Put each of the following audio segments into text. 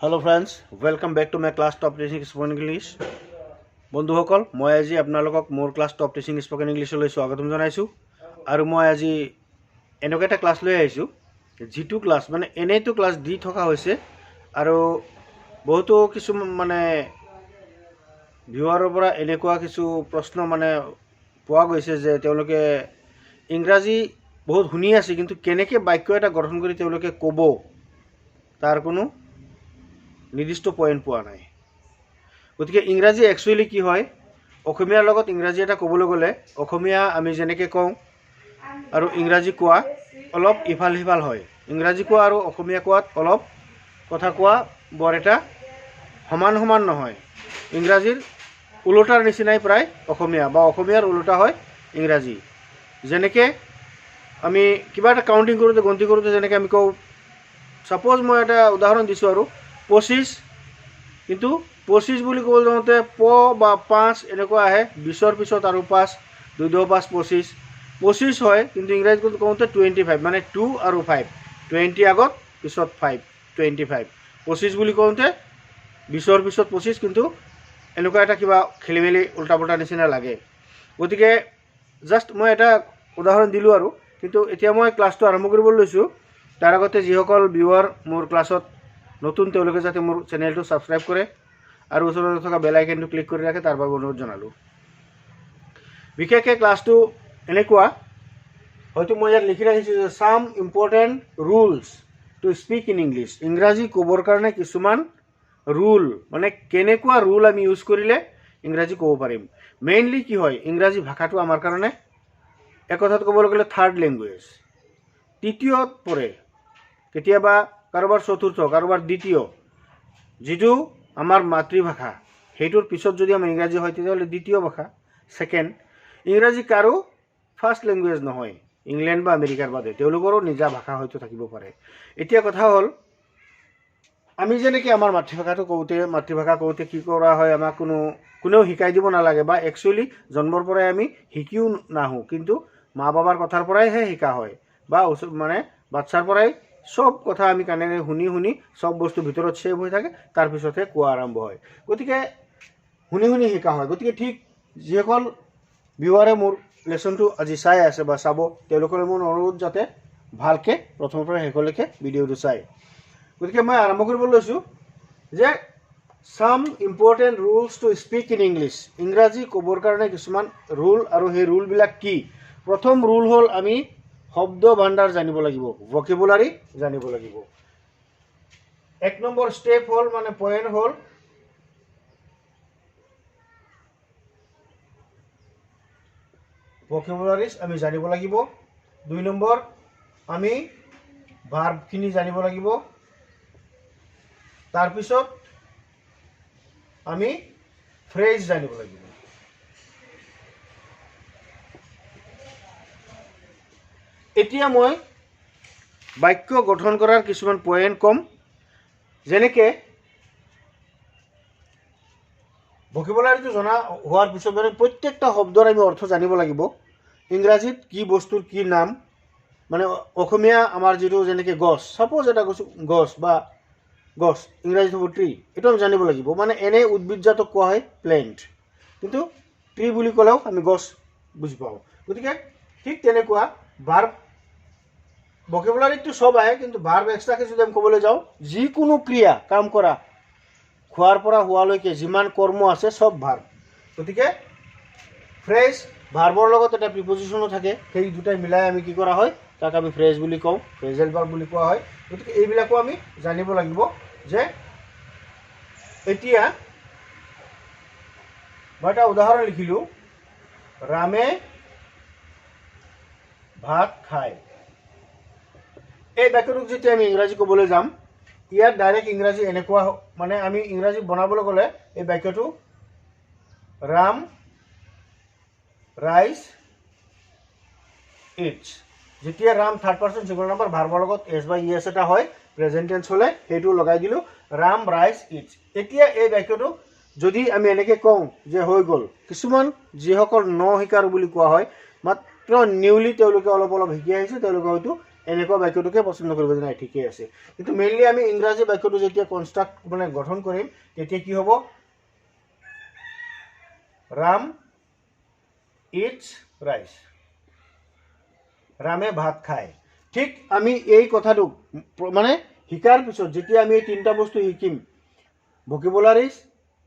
Hello friends, welcome back to my class Top Teaching Spoken English. বন্ধুসকল মই আজি আপোনালোকক মোৰ ক্লাছ টপ টিচিং স্পকেন ইংলিছলৈ স্বাগতম জনাইছোঁ আৰু মই আজি এনেকুৱা এটা ক্লাছ লৈ আহিছোঁ যিটো ক্লাছ মানে এনেইতো ক্লাছ দি থকা হৈছে আৰু বহুতো কিছু মানে ভিউৱাৰৰ পৰা এনেকুৱা কিছু প্ৰশ্ন মানে পোৱা গৈছে যে তেওঁলোকে ইংৰাজী বহুত শুনি আছে কিন্তু কেনেকৈ বাক্য এটা গঠন কৰি তেওঁলোকে ক'ব তাৰ কোনো নিৰ্দিষ্ট পইণ্ট পোৱা নাই। গতিকে ইংৰাজী একচুৱেলি কি হয়, অসমীয়াৰ লগত ইংৰাজী এটা ক'বলৈ গ'লে অসমীয়া আমি যেনেকৈ কওঁ আৰু ইংৰাজী কোৱা অলপ ইফাল সিফাল হয়। ইংৰাজী কোৱা আৰু অসমীয়া কোৱাত অলপ কথা কোৱা বৰ এটা সমান সমান নহয়। ইংৰাজীৰ ওলোটাৰ নিচিনাই প্ৰায় অসমীয়া বা অসমীয়াৰ ওলোটা হয় ইংৰাজী। যেনেকৈ আমি কিবা এটা কাউণ্টিং কৰোঁতে গন্তি কৰোঁতে যেনেকৈ আমি কওঁ, ছাপ'জ মই এটা উদাহৰণ দিছোঁ আৰু 25, কিন্তু 25 বুলি ক'বলৈ যাওঁতে প বা 5 এনেকুৱা আহে, 20ৰ পিছত আৰু 5, 2 2 5 25, 25 হয় কিন্তু ইংৰাজীত কওঁতে 25 মানে 2 আৰু 5, 20 আগত পিছত 5, 25। 25 বুলি কওঁতে 20ৰ পিছত 25, কিন্তু এনেকুৱা এটা কিবা খেলি মেলি উল্টা পুল্টা নিচিনা লাগে। গতিকে জাষ্ট মই এটা উদাহৰণ দিলোঁ আৰু, কিন্তু এতিয়া মই ক্লাছটো আৰম্ভ কৰিবলৈ লৈছোঁ। তাৰ আগতে যিসকল ভিউৱাৰ মোৰ ক্লাছত নতুন তেওঁলোকে যাতে মোৰ চেনেলটো ছাবস্ক্ৰাইব কৰে আৰু ওচৰতে থকা বেল আইকনটো ক্লিক কৰি ৰাখে তাৰ বাবে অনুৰোধ জনালোঁ। বিশেষকৈ ক্লাছটো এনেকুৱা, হয়তো মই ইয়াত লিখি ৰাখিছোঁ যে some important rules to speak in English. ইংৰাজী ক'বৰ কাৰণে কিছুমান ৰুল, মানে কেনেকুৱা ৰুল আমি ইউজ কৰিলে ইংৰাজী ক'ব পাৰিম। মেইনলি কি হয়, ইংৰাজী ভাষাটো আমাৰ কাৰণে এক কথাত ক'বলৈ গ'লে থাৰ্ড লেংগুৱেজ, তৃতীয়ত পৰে, কেতিয়াবা কাৰোবাৰ চতুৰ্থ, কাৰোবাৰ দ্বিতীয়। যিটো আমাৰ মাতৃভাষা সেইটোৰ পিছত যদি আমাৰ ইংৰাজী হয় তেতিয়াহ'লে দ্বিতীয় ভাষা, ছেকেণ্ড। ইংৰাজী কাৰো ফাৰ্ষ্ট লেংগুৱেজ নহয়, ইংলেণ্ড বা আমেৰিকাৰ বাদে তেওঁলোকৰো নিজা ভাষা হয়তো থাকিব পাৰে। এতিয়া কথা হ'ল, আমি যেনেকৈ আমাৰ মাতৃভাষা কওঁতে কি কৰা হয়, আমাক কোনেও শিকাই দিব নালাগে, বা একচুৱেলি জন্মৰ পৰাই আমি শিকিও নাহোঁ, কিন্তু মা বাবাৰ কথাৰ পৰাইহে শিকা হয়, বা মানে বাচ্ছাৰ পৰাই চব কথা আমি কাণেৰে শুনি শুনি চব বস্তু ভিতৰত ছেভ হৈ থাকে, তাৰপিছতহে কোৱা আৰম্ভ হয়। গতিকে শুনি শুনি শিকা হয়। গতিকে ঠিক যিসকল ভিউৱাৰে মোৰ লেচনটো আজি চাই আছে বা চাব, তেওঁলোকৰ মোৰ অনুৰোধ যাতে ভালকৈ প্ৰথমৰ পৰা শেষলৈকে ভিডিঅ'টো চায়। গতিকে মই আৰম্ভ কৰিবলৈ লৈছোঁ যে some important rules to speak in English. ইংৰাজী ক'বৰ কাৰণে কিছুমান ৰুল, আৰু সেই ৰুলবিলাক কি? প্ৰথম ৰুল হ'ল আমি শব্দ ভাণ্ডাৰ জানিব লাগিব, ভকেবুলাৰী জানিব লাগিব। 1 নম্বৰ ষ্টেপ হ'ল, মানে পইণ্ট হ'ল, ভকেবুলাৰিজ আমি জানিব লাগিব। 2 নম্বৰ আমি ভাৰ্বখিনি জানিব লাগিব। তাৰপিছত আমি ফ্ৰেজ জানিব লাগিব। এতিয়া মই বাক্য গঠন কৰাৰ কিছুমান পইণ্ট ক'ম। যেনেকৈ ভকেবুলাৰীটো জনা হোৱাৰ পিছত মানে প্ৰত্যেকটা শব্দৰ আমি অৰ্থ জানিব লাগিব। ইংৰাজীত কি বস্তুৰ কি নাম, মানে অসমীয়া আমাৰ যিটো যেনেকৈ গছ, ছাপ'জ এটা গছ বা গছ, ইংৰাজীত হ'ব ট্ৰী, এইটো আমি জানিব লাগিব। মানে এনে উদ্ভিদজাতক কোৱা হয় প্লেণ্ট, কিন্তু ট্ৰী বুলি ক'লেও আমি গছ বুজি পাওঁ। গতিকে ঠিক তেনেকুৱা ভাৰ্ব, ভকেবুলাৰীটো চব আহে, কিন্তু ভাৰ্ব এক্সট্ৰাকৈ যদি আমি ক'বলৈ যাওঁ, যিকোনো ক্ৰিয়া, কাম কৰা, খোৱাৰ পৰা হোৱালৈকে যিমান কৰ্ম আছে চব ভাৰ্ব। গতিকে ফ্ৰেজ, ভাৰ্বৰ লগত এটা প্ৰিপজিশ্যনো থাকে, সেই দুটাই মিলাই আমি কি কৰা হয়, তাক আমি ফ্ৰেজ বুলি কওঁ, ফ্ৰেজেল ভাৰ্ব বুলি কোৱা হয়। গতিকে এইবিলাকো আমি জানিব লাগিব। যে এতিয়া মই এটা উদাহৰণ লিখিলোঁ, ৰামে ভাত খায়। এই বাক্যটোক যেতিয়া আমি ইংৰাজী ক'বলৈ যাম, ইয়াত ডাইৰেক্ট ইংৰাজী এনেকুৱা, মানে আমি ইংৰাজী বনাবলৈ গ'লে এই বাক্যটো ৰাম ৰাইচ ইটছ। যেতিয়া Ram third person singular number ভাৰ্বৰ লগত এছ বা ইএছ এটা হয়, প্ৰেজেণ্ট টেন্স হ'লে সেইটো লগাই দিলোঁ, ৰাম ৰাইচ ইটছ। এতিয়া এই বাক্যটো যদি আমি এনেকৈ কওঁ যে হৈ গ'ল, কিছুমান যিসকল ন শিকাৰু বুলি কোৱা হয়, মাত্ৰ নিউলি তেওঁলোকে অলপ অলপ শিকি আহিছে, তেওঁলোকে হয়তো এনেকুৱা বাক্যটোকে পচন্দ কৰিব যে নাই ঠিকেই আছে। কিন্তু মেইনলি আমি ইংৰাজী বাক্যটো যেতিয়া কনষ্ট্ৰাক্ট মানে গঠন কৰিম তেতিয়া কি হ'ব, ৰাম ইটছ ৰাইচ, ৰামে ভাত খায়। ঠিক আমি এই কথাটো মানে শিকাৰ পিছত যেতিয়া আমি এই তিনিটা বস্তু শিকিম, ভকেবুলাৰিজ,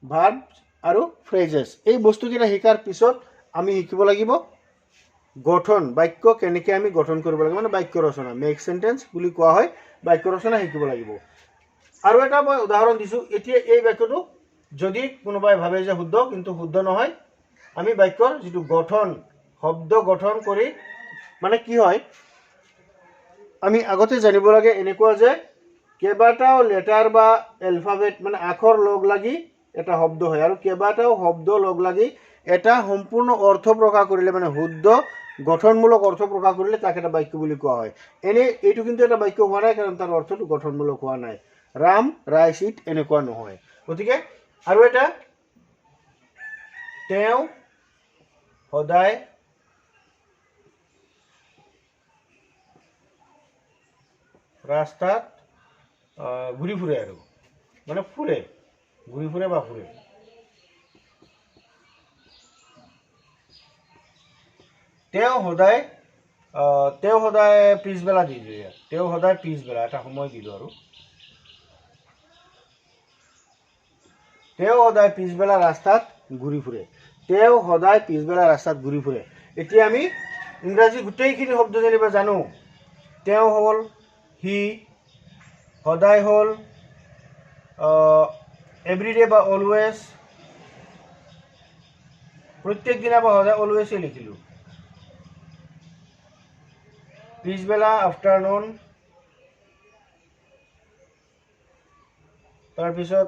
ভাৰ্ব আৰু ফ্ৰেজেছ, এই বস্তুকেইটা শিকাৰ পিছত আমি শিকিব লাগিব গঠন, বাক্য কেনেকৈ আমি গঠন কৰিব লাগিব, মানে বাক্য ৰচনা, মেক চেণ্টেন্স বুলি কোৱা হয়, বাক্য ৰচনা শিকিব লাগিব। আৰু এটা মই উদাহৰণ দিছোঁ। এতিয়া এই বাক্যটো যদি কোনোবাই ভাবে যে শুদ্ধ, কিন্তু শুদ্ধ নহয়। আমি বাক্যৰ যিটো গঠন, শব্দ গঠন কৰি মানে কি হয়, আমি আগতে জানিব লাগে এনেকুৱা যে কেইবাটাও লেটাৰ বা এলফাবেট মানে আখৰ লগ লাগি এটা শব্দ হয়, আৰু কেইবাটাও শব্দ লগ লাগি এটা সম্পূৰ্ণ অৰ্থ প্ৰকাশ কৰিলে মানে শুদ্ধ গঠনমূলক অৰ্থ প্ৰকাশ কৰিলে তাক এটা বাক্য বুলি কোৱা হয়। এনেই এইটো কিন্তু এটা বাক্য হোৱা নাই, কাৰণ তাৰ অৰ্থটো গঠনমূলক হোৱা নাই। ৰাম ৰাইচ ইট এনেকুৱা নহয়। গতিকে আৰু এটা, তেওঁ সদায় ৰাস্তাত ঘূৰি ফুৰে, আৰু মানে ফুৰে, ঘূৰি ফুৰে বা ফুৰে। তেওঁ সদায় পিছবেলা দি দিলে, তেওঁ সদায় পিছবেলা এটা সময় দিলোঁ, আৰু তেওঁ সদায় পিছবেলা ৰাস্তাত ঘূৰি ফুৰে, তেওঁ সদায় পিছবেলা ৰাস্তাত ঘূৰি ফুৰে। এতিয়া আমি ইংৰাজী গোটেইখিনি শব্দ যেনিবা জানো। তেওঁ হ'ল হি, সদায় হ'ল এভৰিডে বা অলৱেজ, প্ৰত্যেক দিনা বা সদায় অলৱেজে লিখিলোঁ। পিছবেলা আফটাৰনুন, তাৰপিছত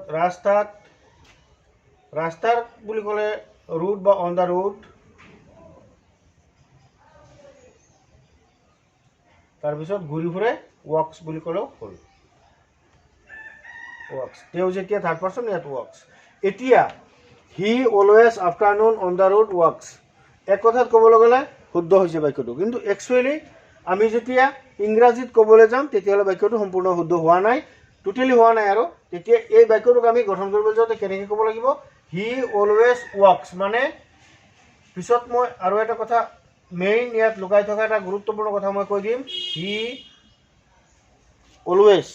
ৰাস্তাত বুলি ক'লে ৰোড বা অন দ্য ৰোড, তাৰপিছত ঘূৰি ফুৰে ৱাকছ বুলি ক'লেও হ'ল, ৱাকছ। তেওঁ যেতিয়া থাৰ্ড পাৰ্চন, ইয়াত ৱাকছ। এতিয়া he always afternoon on the road walks, এক কথাত ক'বলৈ গ'লে শুদ্ধ হৈছে বাক্যটো, কিন্তু একচুৱেলি আমি যেতিয়া ইংৰাজীত ক'বলৈ যাম তেতিয়াহ'লে বাক্যটো সম্পূৰ্ণ শুদ্ধ হোৱা নাই, টোটেলি হোৱা নাই। আৰু তেতিয়া এই বাক্যটোক আমি গঠন কৰিবলৈ যাওঁতে কেনেকৈ ক'ব লাগিব, হি অলৱেজ ৱাকছ, মানে পিছত মই আৰু এটা কথা মেইন ইয়াত লুকাই থকা এটা গুৰুত্বপূৰ্ণ কথা মই কৈ দিম, হি always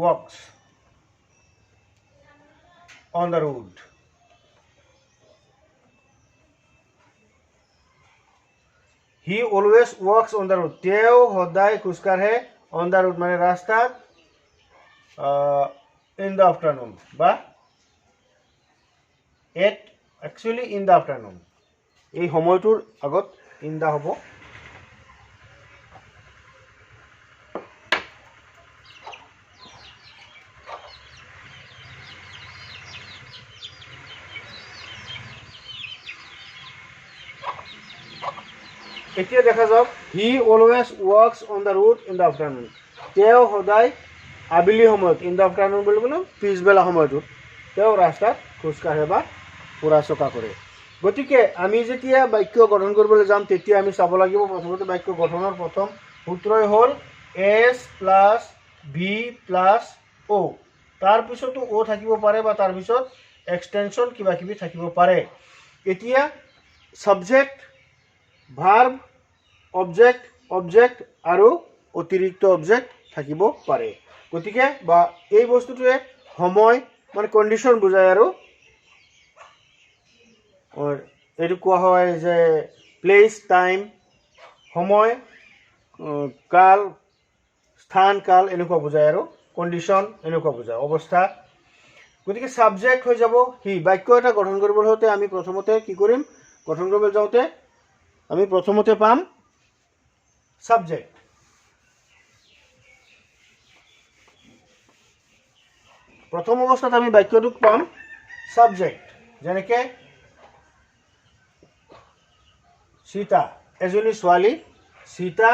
walks on the road. He always walks on the road. তেওঁ সদায় খোজকাঢ়ে on the road, মানে ৰাস্তাত in the afternoon বা actually in the afternoon, এই সময়টোৰ আগত in the হ'ব। এতিয়া দেখা যাওক, he always walks on the road in the afternoon, তেওঁ সদায় আবেলি সময়ত, ইন দ্য আফটাৰনুন বুলি ক'লে পিছবেলা সময়টোত তেওঁ ৰাস্তাত খোজকাঢ়ে বা ফুৰা চকা কৰে। গতিকে আমি যেতিয়া বাক্য গঠন কৰিবলৈ যাম তেতিয়া আমি চাব লাগিব, প্ৰথমতে বাক্য গঠনৰ প্ৰথম সূত্ৰই হ'ল এছ প্লাছ ভি প্লাছ অ', তাৰপিছতো অ' থাকিব পাৰে বা তাৰপিছত এক্সটেনশ্যন কিবা কিবি থাকিব পাৰে। এতিয়া ছাবজেক্ট, ভাৰ্ব, অবজেক্ট আৰু অতিৰিক্ত অবজেক্ট থাকিব পাৰে। গতিকে বা এই বস্তুটোৱে সময় মানে কণ্ডিশ্যন বুজায়, আৰু এইটো কোৱা হয় যে প্লেচ, টাইম, সময়, কাল, স্থান, কাল এনেকুৱা বুজায়, আৰু কণ্ডিশ্যন এনেকুৱা বুজায়, অৱস্থা। গতিকে ছাবজেক্ট হৈ যাব হি। বাক্য এটা গঠন কৰিবলৈ হওঁতে আমি প্ৰথমতে কি কৰিম, গঠন কৰিবলৈ যাওঁতে আমি প্ৰথমতে পাম ছাবজেক্ট। প্ৰথম অৱস্থাত আমি বাক্যটোক পাম ছাবজেক্ট, যেনেকৈ সীতা, এজনী ছোৱালী সীতা,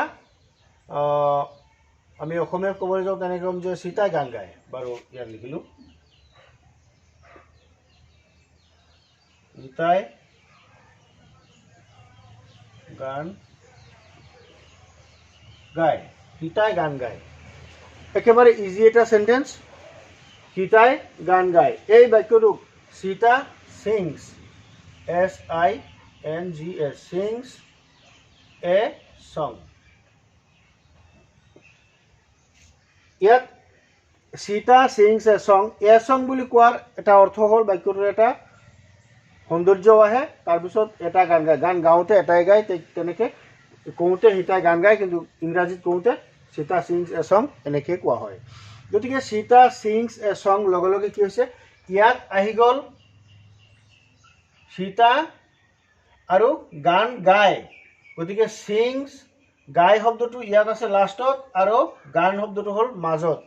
আমি অসমীয়াত ক'বলৈ যাওঁ তেনেকৈ ক'ম যে সীতাই গান গায়। বাৰু ইয়াত লিখিলোঁ, হিতাই গান গায়। হিতাই গান গায় একেবারে ইজি এটা সেন্টেন্স। হিতাই গান গায় এই বাক্যটোক Sita sings SINGS sings a song. ইয়াত সীতা সিংস এ সং বুলি কোৱাৰ এটা অৰ্থ হ'ল বাক্যটোৰ এটা সৌন্দৰ্য আহে, তাৰপিছত এটা গান গায়, গান গাওঁতে এটাই গায়, তেনেকৈ কওঁতে সীতাই গান গায়, কিন্তু ইংৰাজীত কওঁতে সীতা সিংস এ সং এনেকৈ কোৱা হয়। গতিকে সীতা সিংস এ সং লগে লগে কি হৈছে, ইয়াত আহি গ'ল সীতা আৰু গান গায়। গতিকে সিংস গায় শব্দটো ইয়াত আছে লাষ্টত, আৰু গান শব্দটো হ'ল মাজত।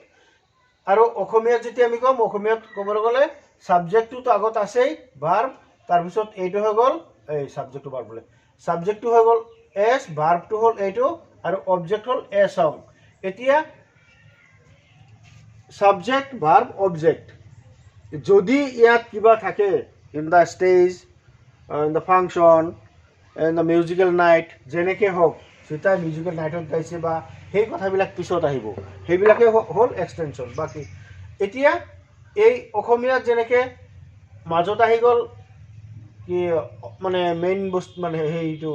আৰু অসমীয়াত যেতিয়া আমি ক'ম, অসমীয়াত ক'বলৈ গ'লে ছাবজেক্টটোতো আগত আছেই, ভাৰ্ব, তাৰপিছত এইটো হৈ গ'ল এই ছাবজেক্টটো ভাৰ্ব বোলে, ছাবজেক্টটো হৈ গ'ল এছ, ভাৰ্বটো হ'ল এইটো, আৰু অবজেক্ট হ'ল এ সং। এতিয়া ছাবজেক্ট ভাৰ্ব অবজেক্ট যদি ইয়াত কিবা থাকে, in the stage, in the function, in the musical night, যেনেকৈ হওক, সীতাই মিউজিকেল নাইটত গাইছে বা সেই কথাবিলাক পিছত আহিব, সেইবিলাকে হ'ল এক্সটেনশ্যন। বাকী এতিয়া এই অসমীয়াত যেনেকৈ মাজত আহি গ'ল কি মানে মেইন বস্তু মানে সেইটো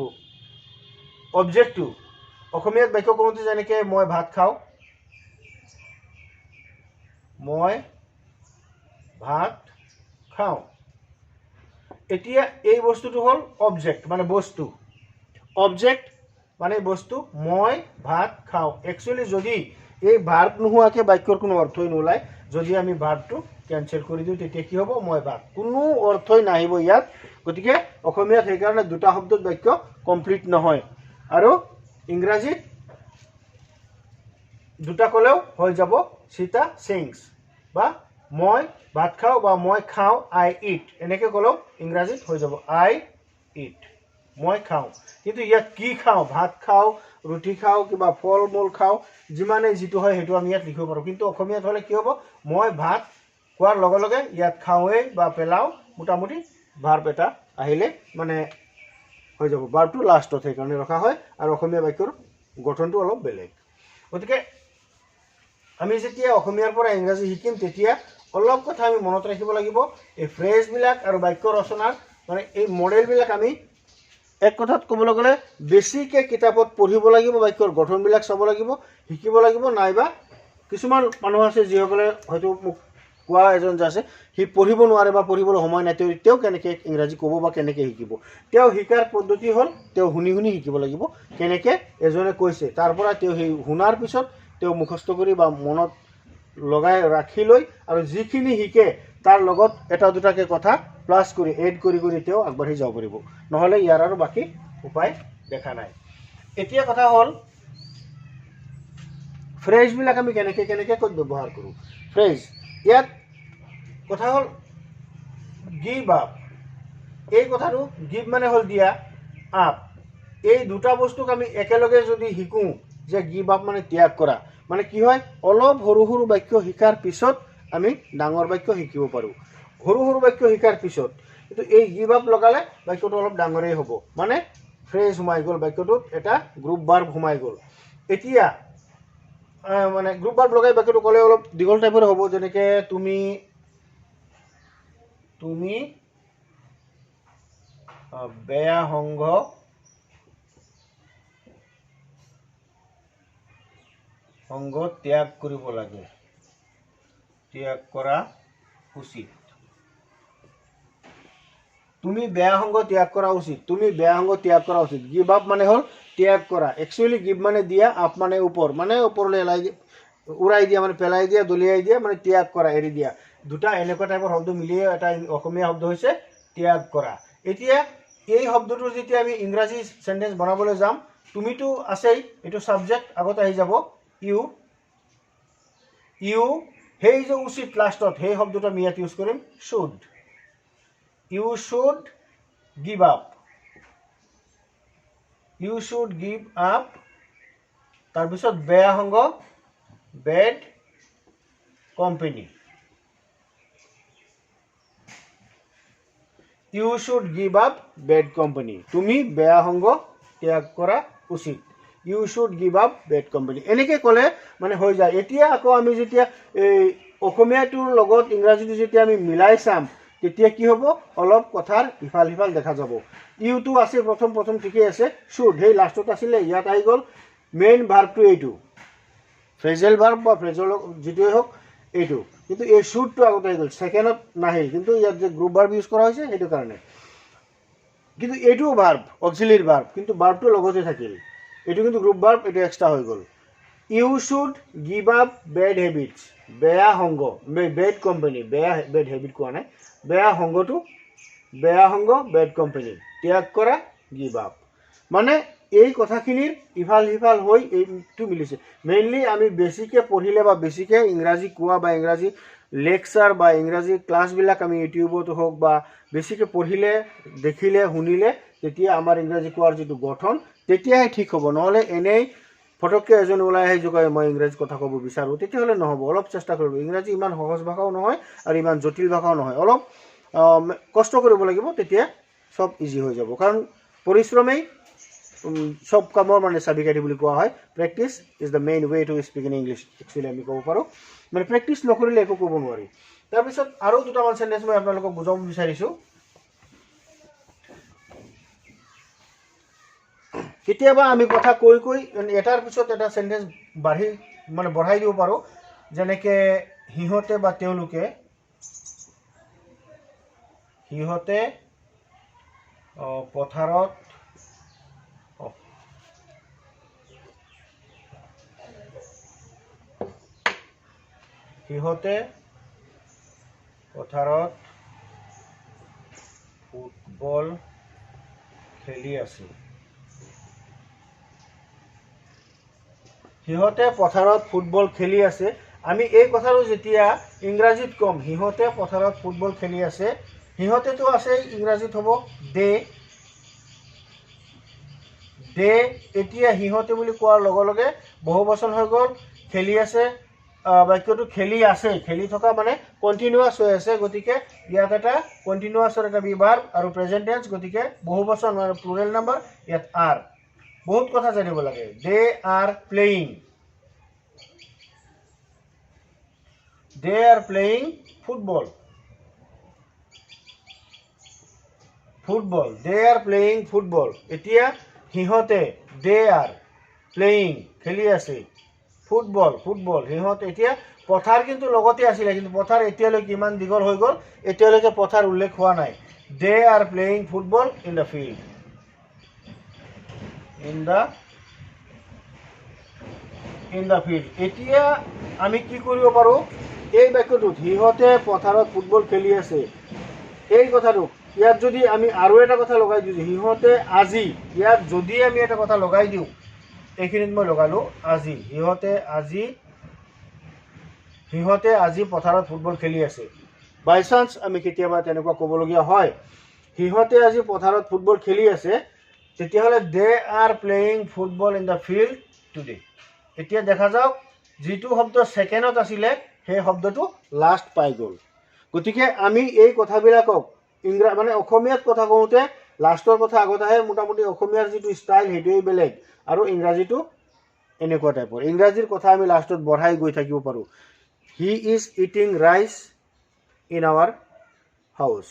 অবজেক্টটো, অসমীয়াত বাক্য কওঁতে যেনেকৈ মই ভাত খাওঁ, মই ভাত খাওঁ, এতিয়া এই বস্তুটো হ'ল অবজেক্ট মানে বস্তু, অবজেক্ট মানে বস্তু, মই ভাত খাওঁ। একচুৱেলি যদি এই ভাৰ্ব নোহোৱাকৈ বাক্যৰ কোনো অৰ্থই নোলায়, যদি আমি ভাৰ্বটো কেঞ্চেল কৰি দিওঁ তেতিয়া কি হ'ব, মই ভাত, কোনো অৰ্থই নাহিব ইয়াত। গতিকে অসমীয়াত সেইকাৰণে দুটা শব্দত বাক্য কমপ্লিট নহয়, আৰু ইংৰাজীত দুটা ক'লেও হৈ যাব, সীতা সিংস, বা মই ভাত খাওঁ বা মই খাওঁ, আই ইট, এনেকৈ ক'লেও ইংৰাজীত হৈ যাব, আই ইট, মই খাওঁ। কিন্তু ইয়াত কি খাওঁ, ভাত খাওঁ, ৰুটি খাওঁ, কিবা ফল মূল খাওঁ, যিমানেই যিটো হয় সেইটো আমি ইয়াত লিখিব পাৰোঁ। কিন্তু অসমীয়াত হ'লে কি হ'ব, মই ভাত কোৱাৰ লগে লগে ইয়াত খাওঁৱেই বা পেলাওঁ, মোটামুটি ভাৰ্ব এটা আহিলে মানে হৈ যাব, ভাৰ্বটো লাষ্টত সেইকাৰণে ৰখা হয়, আৰু অসমীয়া বাক্যৰ গঠনটো অলপ বেলেগ। গতিকে আমি যেতিয়া অসমীয়াৰ পৰা ইংৰাজী শিকিম তেতিয়া অলপ কথা আমি মনত ৰাখিব লাগিব। এই ফ্ৰেজবিলাক আৰু বাক্য ৰচনাৰ মানে এই মডেলবিলাক আমি এক কথাত ক'বলৈ গ'লে বেছিকৈ কিতাপত পঢ়িব লাগিব, বাক্যৰ গঠনবিলাক চাব লাগিব, শিকিব লাগিব। নাইবা কিছুমান মানুহ আছে যিসকলে হয়তো মোক কোৱা এজন যে আছে, সি পঢ়িব নোৱাৰে বা পঢ়িবলৈ সময় নাই, তেওঁ কেনেকৈ ইংৰাজী ক'ব বা কেনেকৈ শিকিব। তেওঁ শিকাৰ পদ্ধতি হ'ল তেওঁ শুনি শুনি শিকিব লাগিব, কেনেকৈ এজনে কৈছে, তাৰ পৰা তেওঁ সেই শুনাৰ পিছত তেওঁ মুখস্থ কৰি বা মনত লগাই ৰাখি লৈ, আৰু যিখিনি শিকে তাৰ লগত এটা দুটাকৈ কথা প্লাছ কৰি এড কৰি কৰি তেওঁ আগবাঢ়ি যাব পাৰিব, নহ'লে ইয়াৰ আৰু বাকী উপায় দেখা নাই। এতিয়া কথা হ'ল ফ্ৰেজবিলাক আমি কেনেকৈ ক'ত ব্যৱহাৰ কৰোঁ। ফ্ৰেজ ইয়াত কথা হ'ল গিভ আপ, এই কথাটো গিভ মানে হ'ল দিয়া, আপ, এই দুটা বস্তুক আমি একেলগে যদি শিকোঁ যে গিভ আপ মানে ত্যাগ কৰা, মানে কি হয়, অলপ সৰু সৰু বাক্য শিকাৰ পিছত আমি ডাঙৰ বাক্য শিকিব পাৰোঁ, সৰু সৰু বাক্য শিকাৰ পিছত। কিন্তু এই গিভ আপ লগালে বাক্যটো অলপ ডাঙৰেই হ'ব, মানে ফ্ৰেজ সোমাই গ'ল, বাক্যটোত এটা গ্ৰুপ ভাৰ্ব সোমাই গ'ল। এতিয়া মানে গ্ৰুপ ভাৰ্ব লগাই বাক্যটো ক'লে অলপ দীঘল টাইপৰ হ'ব, যেনেকৈ তুমি বেয়া সংগ ত্যাগ কৰিব লাগে, ত্যাগ কৰা উচিত, তুমি বেয়া সংগ ত্যাগ কৰা উচিত, তুমি বেয়া সংগ ত্যাগ কৰা উচিত। গিভ আপ মানে হ'ল ত্যাগ কৰা, একচুৱেলি গিভ মানে দিয়া, আপ মানে ওপৰ, মানে ওপৰলৈ উৰাই দিয়া, মানে পেলাই দিয়া, দলিয়াই দিয়া, মানে ত্যাগ কৰা, এৰি দিয়া, দুটা এনেকুৱা টাইপৰ শব্দ মিলিয়ে এটা অসমীয়া শব্দ হৈছে ত্যাগ কৰা। এতিয়া এই শব্দটোৰ যেতিয়া আমি ইংৰাজী চেণ্টেঞ্চ বনাবলৈ যাম, তুমিতো আছেই, এইটো ছাবজেক্ট আগত আহি যাব, ইউ, সেই যে উচিত লাষ্টত, সেই শব্দটো আমি ইয়াত ইউজ কৰিম should, you should give up, you should give up. তাৰপিছত বেয়া সংগ, bad company, you should give up bad company, তুমি বেয়া সংগ ত্যাগ কৰা উচিত। You should give up bad company এনেকৈ ক'লে মানে হৈ যায়। এতিয়া আকৌ আমি যেতিয়া এই অসমীয়াটোৰ লগত ইংৰাজীটো যেতিয়া আমি মিলাই চাম তেতিয়া কি হ'ব, অলপ কথাৰ ইফাল সিফাল দেখা যাব। ইউটো আছে প্ৰথম ঠিকেই আছে, শুড সেই লাষ্টত আছিলে, ইয়াত আহি গ'ল মেইন ভাৰ্বটো এইটো, ফ্ৰেজেল ভাৰ্ব বা ফ্ৰেজল যিটোৱে হওক এইটো, কিন্তু এই শুডটো আগতে আহি গ'ল, ছেকেণ্ডত নাহিল, কিন্তু ইয়াত যে গ্ৰুপ ভাৰ্ব ইউজ কৰা হৈছে সেইটো কাৰণে। কিন্তু এইটোও ভাৰ্ব, অক্সিলিয়েৰী ভাৰ্ব, কিন্তু ভাৰ্বটো লগতে থাকিল, এইটো কিন্তু গ্ৰুপ ভাৰ্ব, এইটো এক্সট্ৰা হৈ গ'ল। You should give up bad habits, বেয়া সংগ, বেড কোম্পানী, বেড হেবিট কোৱা নাই, বেয়া সংগ বেড কোম্পানী ত্যাগ কৰা, গিভ আপ। মানে এই কথাখিনিৰ ইফাল সিফাল হৈ এইটো মিলিছে। মেইনলি আমি বেছিকৈ পঢ়িলে বা বেছিকৈ ইংৰাজী কোৱা বা ইংৰাজী লেকচাৰ বা ইংৰাজী ক্লাছবিলাক আমি ইউটিউবত হওক বা বেছিকৈ পঢ়িলে, দেখিলে, শুনিলে, তেতিয়া আমাৰ ইংৰাজী কোৱাৰ যিটো গঠন তেতিয়াহে ঠিক হ'ব। নহ'লে এনেই ফটককৈ এজন ওলাই আহি জোকায় মই ইংৰাজী কথা ক'ব বিচাৰোঁ, তেতিয়াহ'লে নহ'ব। অলপ চেষ্টা কৰিব। ইংৰাজী ইমান সহজ ভাষাও নহয় আৰু ইমান জটিল ভাষাও নহয়, অলপ কষ্ট কৰিব লাগিব, তেতিয়া চব ইজি হৈ যাব। কাৰণ পৰিশ্ৰমেই চব কামৰ মানে চাবিকাঠি বুলি কোৱা হয়। Practice is the main way to speak in English, actually আমি ক'ব পাৰোঁ। মানে প্ৰেক্টিচ নকৰিলে একো ক'ব নোৱাৰি। তাৰপিছত আৰু দুটামান চেণ্টেঞ্চ মই আপোনালোকক বুজাব বিচাৰিছোঁ। কেতিয়াবা আমি কথা কৈ এটাৰ পিছত এটা চেণ্টেঞ্চ বঢ়াই দিব পাৰোঁ। যেনেকৈ সিহঁতে বা তেওঁলোকে, পথাৰত ফুটবল খেলি আছে। সিহঁতে পথাৰত ফুটবল খেলি আছে। আমি এই কথাটো যেতিয়া ইংৰাজীত ক'ম, সিহঁতে পথাৰত ফুটবল খেলি আছে, সিহঁতেতো আছে ইংৰাজীত হ'ব দে। এতিয়া সিহঁতে বুলি কোৱাৰ লগে লগে বহুবচন হৈ গ'ল, খেলি আছে, বাক্যটো খেলি আছে, খেলি থকা মানে কণ্টিনিউৱাছ হৈ আছে, গতিকে ইয়াত এটা কণ্টিনিউৱাছৰ এটা বিভাৰ্ব আৰু প্ৰেজেণ্ট টেন্স, গতিকে বহুবচন মানে প্লুৰেল নাম্বাৰ, ইয়াত আৰ। বহুত কথা জানিব লাগে। দে are playing, football, De are playing football. এতিয়া সিহঁতে, দে আৰ প্লেয়িং খেলি আছে, ফুটবল, সিহঁতে। এতিয়া পথাৰ কিন্তু লগতে আছিলে, কিন্তু পথাৰ এতিয়ালৈকে ইমান দীঘল হৈ গ'ল, এতিয়ালৈকে পথাৰ উল্লেখ হোৱা নাই। They are playing football in the field, এতিয়া আমি কি কৰিব পাৰোঁ, এই বাক্যটোত সিহঁতে পথাৰত ফুটবল খেলি আছে, এই কথাটো ইয়াত যদি আমি আৰু এটা কথা লগাই দিওঁ, সিহঁতে আজি, ইয়াত যদি আমি এটা কথা লগাই দিওঁ, এইখিনিত মই লগালোঁ আজি, সিহঁতে আজি পথাৰত ফুটবল খেলি আছে। বাই চান্স আমি কেতিয়াবা তেনেকুৱা ক'বলগীয়া হয়, সিহঁতে আজি পথাৰত ফুটবল খেলি আছে, তেতিয়াহ'লে they are playing football in the field today. এতিয়া দেখা যাওক যিটো শব্দ ছেকেণ্ডত আছিলে সেই শব্দটো লাষ্ট পাই গ'ল। গতিকে আমি এই কথাবিলাকক মানে অসমীয়াত কথা কওঁতে লাষ্টৰ কথা আগত আহে। মোটামুটি অসমীয়াৰ যিটো ষ্টাইল সেইটোৱেই বেলেগ, আৰু ইংৰাজীটো এনেকুৱা টাইপৰ। ইংৰাজীৰ কথা আমি লাষ্টত বঢ়াই গৈ থাকিব পাৰোঁ। He is eating rice in our house,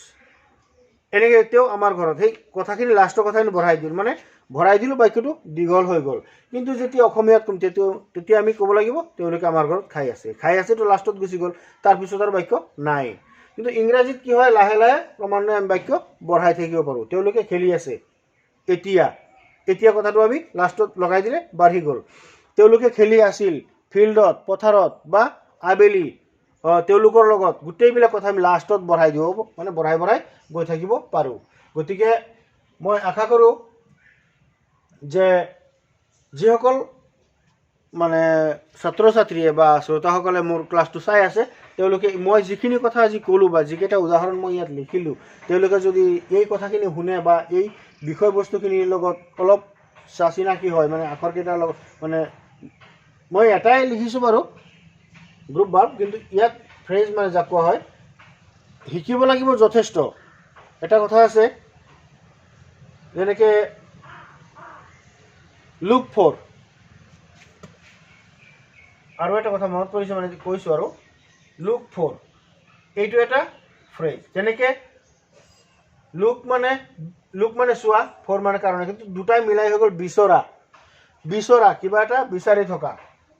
এনেকৈ তেওঁ আমাৰ ঘৰত, সেই কথাখিনি লাষ্টৰ কথাখিনি ভৰাই দিলোঁ, বাক্যটো দীঘল হৈ গ'ল। কিন্তু যেতিয়া অসমীয়াত ক'ম তেতিয়া আমি ক'ব লাগিব তেওঁলোকে আমাৰ ঘৰত খাই আছেতো লাষ্টত গুচি গ'ল, তাৰপিছত আৰু বাক্য নাই। কিন্তু ইংৰাজীত কি হয়, লাহে লাহে ক্ৰমান্বয়ে আমি বাক্য বঢ়াই থাকিব পাৰোঁ। তেওঁলোকে খেলি আছে, এতিয়া কথাটো আমি লাষ্টত লগাই দিলে বাঢ়ি গ'ল। তেওঁলোকে খেলি আছিল ফিল্ডত, পথাৰত বা আবেলি তেওঁলোকৰ লগত, গোটেইবিলাক কথা আমি লাষ্টত বঢ়াই দিব, মানে বঢ়াই গৈ থাকিব পাৰোঁ। গতিকে মই আশা কৰোঁ যে যিসকল মানে ছাত্ৰ ছাত্ৰীয়ে বা শ্ৰোতাসকলে মোৰ ক্লাছটো চাই আছে, তেওঁলোকে মই যিখিনি কথা আজি ক'লোঁ বা যিকেইটা উদাহৰণ মই ইয়াত লিখিলোঁ, তেওঁলোকে যদি এই কথাখিনি শুনে বা এই বিষয়বস্তুখিনিৰ লগত অলপ চিনাকি হয়, মানে আখৰকেইটাৰ লগত, মানে মই এটাই লিখিছোঁ বাৰু গ্ৰুপ ভাৰ্ব, কিন্তু ইয়াত ফ্ৰেজ মানে যাক কোৱা হয়, শিকিব লাগিব যথেষ্ট। এটা কথা আছে যেনেকৈ লুক ফৰ, আৰু এটা কথা মনত পৰিছে মানে কৈছোঁ আৰু লুক ফৰ এইটো এটা ফ্ৰেজ। যেনেকৈ লুক মানে চোৱা, ফৰ মানে কাৰণে, কিন্তু দুটাই মিলাই হৈ গ'ল বিচৰা। বিচৰা, কিবা এটা বিচাৰি থকা।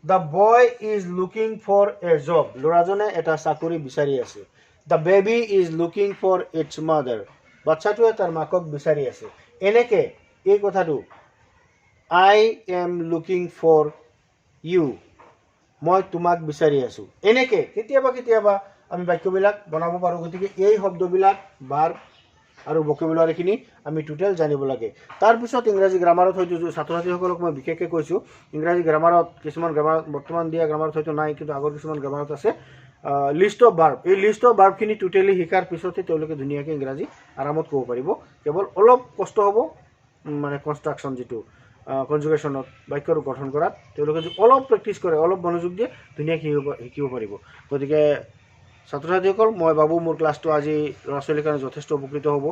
The boy is looking for a job, ল'ৰাজনে এটা চাকৰি বিচাৰি আছে। The baby is looking for its mother, বাচ্চাটোৱে তাৰ মাকক বিচাৰি আছে। এনেকৈ এই কথাটো I am looking for you, মই তোমাক বিচাৰি আছোঁ। এনেকৈ কেতিয়াবা কেতিয়াবা আমি বাক্যবিলাক বনাব পাৰোঁ। গতিকে এই শব্দবিলাক বাৰ আৰু ভকেবুলাৰীখিনি আমি টোটেল জানিব লাগে। তাৰপিছত ইংৰাজী গ্ৰামাৰত হয়তো ছাত্ৰ ছাত্ৰীসকলক মই বিশেষকৈ কৈছোঁ, ইংৰাজী গ্ৰামাৰত কিছুমান গ্ৰামাৰত বৰ্তমান দিয়া গ্ৰামাৰত হয়তো নাই, কিন্তু আগৰ কিছুমান গ্ৰামাৰত আছে লিষ্ট অফ ভাৰ্ব। এই লিষ্ট অফ ভাৰ্বখিনি টোটেলি শিকাৰ পিছতহে তেওঁলোকে ধুনীয়াকৈ ইংৰাজী আৰামত ক'ব পাৰিব। কেৱল অলপ কষ্ট হ'ব মানে কনষ্ট্ৰাকশ্যন যিটো কনজুগেশ্যনত বাক্যৰ গঠন কৰাত তেওঁলোকে যদি অলপ প্ৰেক্টিছ কৰে, অলপ মনোযোগ দিয়ে, ধুনীয়াকৈ শিকিব পাৰিব। গতিকে ছাত্ৰ ছাত্ৰীসকল, মই ভাবোঁ মোৰ ক্লাছটো আজি ল'ৰা ছোৱালীৰ কাৰণে যথেষ্ট উপকৃত হ'ব।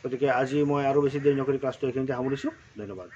গতিকে আজি মই আৰু বেছি দেৰি নকৰি ক্লাছটো এইখিনিতে সামৰিছোঁ। ধন্যবাদ।